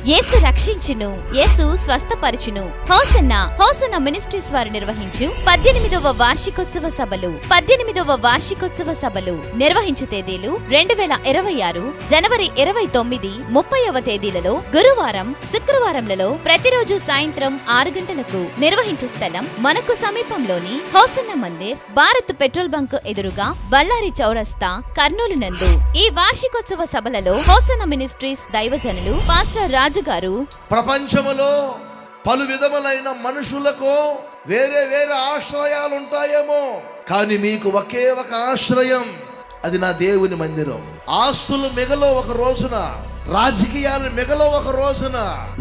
యేసు రక్షించును, యేసు స్వస్థపరచును. Hosanna hosanna ministries వారు నిర్వహించు 18వ వార్షికోత్సవ సభలు నిర్వహించు తేదీలు 2026 జనవరి 29, 30వ తేదీలలో గురువారం, శుక్రవారంలలో ప్రతిరోజు సాయంత్రం 6 గంటలకు నిర్వహించు స్థలం మనకు సమీపంలోని hosanna Mandir, Bharat petrol bunk ఎదురుగా బళ్ళారి చౌరస్తా, కర్నూలు నందు. ఈ వార్షికోత్సవ సభలలో హోసన్నా మినిస్ట్రీస్ దైవజనులు పాస్టర్ రాజు గారు ప్రపంచములో పలు విధములైన మనుషులకు వేరే వేరే ఆశ్రయాలు ఉంటాయేమో, కానీ మీకు ఒకే ఒక ఆశ్రయం, అది నా దేవుని మందిరం. ఆస్తులు మిగలో ఒక రోజున, రాజకీయాలు మిగలో ఒక రోజున,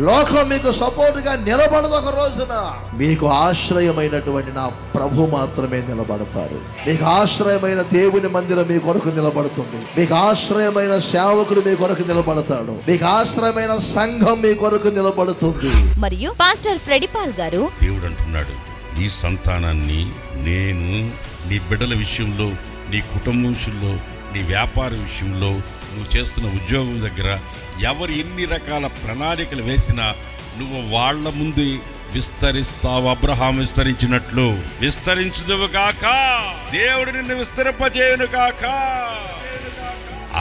లోకం మీకు సపోర్ట్ గా నిలబడదు ఒక రోజున, మీకు ఆశ్రయమైనటువంటి నా ప్రభు మాత్రమే నిలబడతారు. మీకు ఆశ్రయమైన దేవుని మందిరం మీ కొరకు నిలబడుతుంది. మీకు ఆశ్రయమైన సేవకుడు మీ కొరకు నిలబడతాడు. మీకు ఆశ్రయమైన సంఘం మీ కొరకు నిలబడుతుంది. మరియు పాస్టర్ ఫ్రెడిపాల్ గారు, దేవుడు అంటున్నాడు, నీ సంతానాన్ని నేను నీ బిడ్డల విషయంలో, నీ కుటుంబం విషయంలో, నీ వ్యాపార విషయంలో, నువ్వు చేస్తున్న ఉద్యోగం దగ్గర ఎవరు ఎన్ని రకాల ప్రణాళికలు వేసినా నువ్వు వాళ్ళ ముందు విస్తరిస్తావు. అబ్రహాం విస్తరించినట్లు విస్తరించుదువు గాక, దేవుడు నిన్ను విస్తరింపజేయును గాక.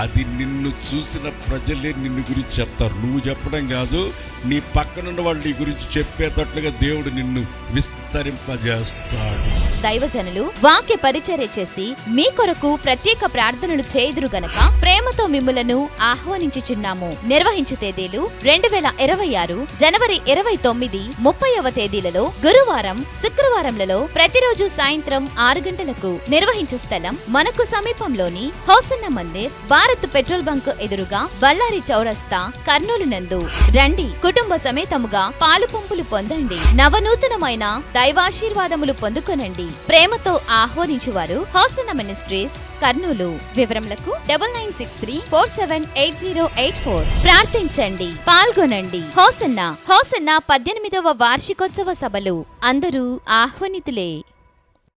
అది నిన్ను చూసిన ప్రజలే నిన్ను గురించి చెప్తారు. నువ్వు చెప్పడం కాదు, నీ పక్కనున్న వాళ్ళు నీ గురించి చెప్పేటట్లుగా దేవుడు నిన్ను విస్తరింపజేస్తాడు. దైవజనులు వాక్య పరిచర్య చేసి మీ కొరకు ప్రత్యేక ప్రార్థనలు చేయుదురు గనక ప్రేమతో మిమ్ములను ఆహ్వానించుచున్నాము. నిర్వహించు తేదీలు 2026 జనవరి 29, 30వ తేదీలలో గురువారం, శుక్రవారంలలో ప్రతిరోజు సాయంత్రం 6 గంటలకు నిర్వహించు స్థలం మనకు సమీపంలోని hosanna Mandir, Bharat petrol bunk ఎదురుగా బళ్ళారి చౌరస్తా, కర్నూలు నందు. రండి, కుటుంబ సమేతముగా పాలు పంపులు పొందండి, నవనూతనమైన దైవాశీర్వాదములు పొందుకొనండి. ప్రేమతో ఆహ్వానించువారు హోసన్నా మినిస్ట్రీస్, కర్నూలు. వివరములకు 9963478084. ప్రార్థించండి, పాల్గొనండి. హోసన్నా 18వ వార్షికోత్సవ సభలు అందరూ ఆహ్వానితులే.